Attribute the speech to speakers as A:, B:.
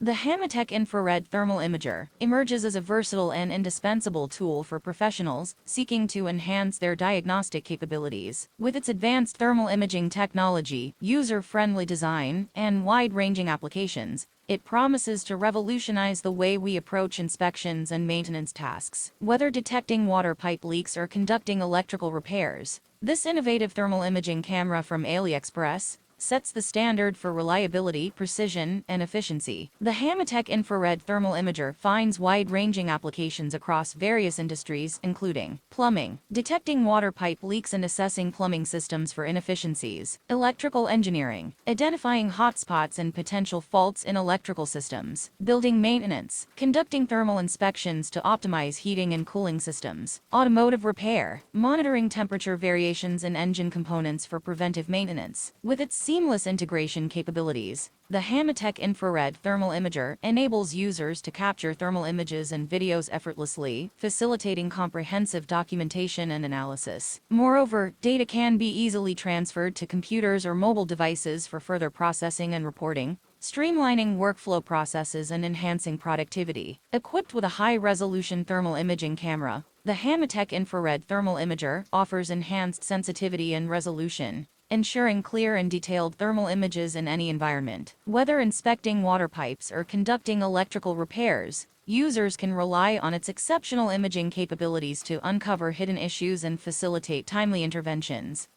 A: The Hanmatek infrared thermal imager emerges as a versatile and indispensable tool for professionals seeking to enhance their diagnostic capabilities. With its advanced thermal imaging technology, user-friendly design, and wide-ranging applications, it promises to revolutionize the way we approach inspections and maintenance tasks. Whether detecting water pipe leaks or conducting electrical repairs, this innovative thermal imaging camera from Aliexpress sets the standard for reliability, precision, and efficiency. The Hanmatek infrared thermal imager finds wide-ranging applications across various industries, including plumbing, detecting water pipe leaks and assessing plumbing systems for inefficiencies; electrical engineering, identifying hotspots and potential faults in electrical systems; building maintenance, conducting thermal inspections to optimize heating and cooling systems; automotive repair, monitoring temperature variations in engine components for preventive maintenance. With its seamless integration capabilities, the Hanmatek infrared thermal imager enables users to capture thermal images and videos effortlessly, facilitating comprehensive documentation and analysis. Moreover, data can be easily transferred to computers or mobile devices for further processing and reporting, streamlining workflow processes and enhancing productivity. Equipped with a high-resolution thermal imaging camera, the Hanmatek infrared thermal imager offers enhanced sensitivity and resolution, ensuring clear and detailed thermal images in any environment. Whether inspecting water pipes or conducting electrical repairs, users can rely on its exceptional imaging capabilities to uncover hidden issues and facilitate timely interventions.